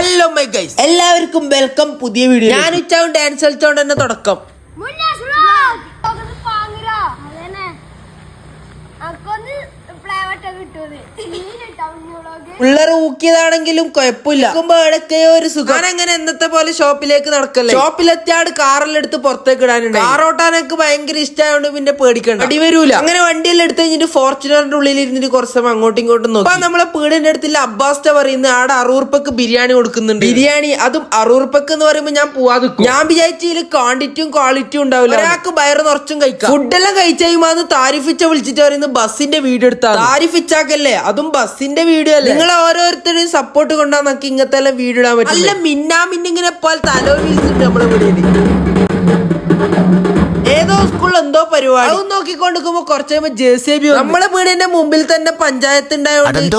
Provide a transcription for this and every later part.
Hello my guys, എല്ലാവർക്കും welcome പുതിയ video. ഞാൻ ഉച്ചാവും ഡാൻസ് കളിച്ചോണ്ട് തന്നെ തുടക്കം. പിള്ളേർ ഊക്കിയതാണെങ്കിലും കുഴപ്പമില്ല. എവിടൊക്കെയോ ഒരു സുഖം. അങ്ങനെ എന്നത്തെ പോലെ ഷോപ്പിലേക്ക് നടക്കല്ലേ. ഷോപ്പിലെത്തിയാട് കാറെല്ലാം പുറത്തേക്ക് ഇടാനുണ്ട്. കാറോട്ടാനൊക്കെ ഭയങ്കര ഇഷ്ടമായോണ്ട് പിന്നെ പേടിക്കണ്ട, അടി വരൂല. അങ്ങനെ വണ്ടിയെല്ലാം എടുത്ത് കഴിഞ്ഞിട്ട് ഫോർച്യൂണറിന്റെ ഉള്ളിൽ ഇരുന്നിട്ട് കുറച്ച് സമയം അങ്ങോട്ടും ഇങ്ങോട്ടും നോക്കി. അപ്പൊ നമ്മളെ പീടിന്റെ അടുത്തില്ല അബ്ബാസ്റ്റ പറയുന്നത് ആടെ 60 ഉറുപ്പക്ക് ബിരിയാണി കൊടുക്കുന്നുണ്ട്. ബിരിയാണി അതും 60 ഉറുപ്പക്ക് എന്ന് പറയുമ്പോ ഞാൻ പോവാതെ ഞാൻ വിചാരിച്ചതിൽ ക്വാണ്ടിറ്റിയും ക്വാളിറ്റിയും ഉണ്ടാവില്ല. ഒരാൾക്ക് വയറ് നിറച്ചും കഴിക്കാം. ഫുഡെല്ലാം കഴിച്ചുമാന്ന് താരിഫിച്ച വിളിച്ചിട്ട് പറയുന്നത് ബസ്സിന്റെ വീഡിയോ എടുത്താൽ താരിഫിച്ചാക്കല്ലേ, അതും ബസ്സിന്റെ വീഡിയോ അല്ലേ. നിങ്ങൾ ഓരോരുത്തരുടെയും സപ്പോർട്ട് കൊണ്ടാന്നൊക്കെ ഇങ്ങനത്തെ എല്ലാം വീഡിയോ ഇടാൻ പറ്റും. അല്ല മിന്നാമിന്നിങ്ങനെ പോലെ തലോ വീഴ്ചിട്ട് നമ്മളെ വീഡിയോ ഏതോ സ്കൂളിൽ എന്തോ പരിപാടി അത് നോക്കിക്കൊണ്ടിരിക്കുമ്പോ കുറച്ച് കഴിയുമ്പോ JCB നമ്മളെ വീടിന്റെ മുമ്പിൽ തന്നെ പഞ്ചായത്ത് ഉണ്ടായോണ്ട്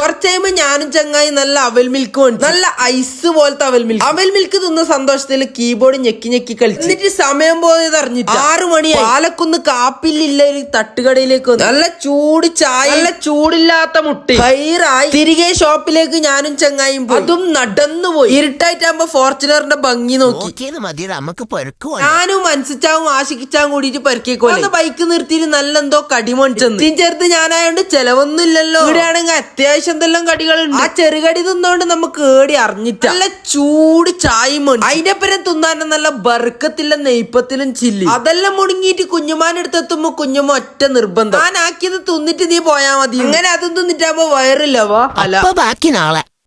കുറച്ച് കഴിയുമ്പോ ഞാനും ചങ്ങായി നല്ല അവൽ മിൽക്ക് വേണ്ടി നല്ല ഐസ് പോലത്തെ അവൽ മിൽക്ക് തിന്ന സന്തോഷത്തിൽ കീബോർഡ് ഞെക്കി ഞെക്കി കളിച്ചു. എന്നിട്ട് സമയം പോയത് അറിഞ്ഞിട്ട് 6 മണിയായി. പാലക്കുന്ന് കാപ്പില്ല ഒരു തട്ടുകടയിലേക്ക് വന്നു. നല്ല ചൂട് ചായ, നല്ല ചൂടില്ലാത്ത മുട്ടി ഹൈറായി. തിരികെ ഷോപ്പിലേക്ക് ഞാനും ചങ്ങായും പോയി. അതും നടന്നു പോയി. ഇരുട്ടായിട്ടാകുമ്പോ ഫോർച്യൂണറിന്റെ ഭംഗി നോക്കി ഞാനും മനസ്സിച്ചാവും ആശിക്കിച്ചാവും കൂടിയിട്ട് പരിക്കേക്കോലെ ബൈക്ക് നിർത്തിയിട്ട് നല്ലെന്തോ കടിമണിച്ചെന്ന് ചേർത്ത് ഞാനായോണ്ട് ചെലവൊന്നും ഇല്ലല്ലോ. ഇവിടെയാണെങ്കിൽ അത്യാവശ്യം എന്തെല്ലാം കടികളുണ്ട്. ആ ചെറുകടി തിന്നോണ്ട് നമുക്ക് ഏടി അറിഞ്ഞിട്ട് നല്ല ചൂട് ചായയും അതിന്റെ പേരെ തിന്നാൻ നല്ല ബർക്കത്തിലും നെയ്പ്പത്തിലും ചില്ലി അതെല്ലാം മുടങ്ങിയിട്ട് കുഞ്ഞുമാനെടുത്തെത്തുമ്പോ കുഞ്ഞുമ്മ ഒറ്റ നിർബന്ധം ഞാൻ ആക്കിയത് തിന്നിട്ട് നീ പോയാ മതി. അങ്ങനെ അതും തിന്നിട്ടാകുമ്പോ വയറില്ലവാ അല്ല ബാക്കി നാളെ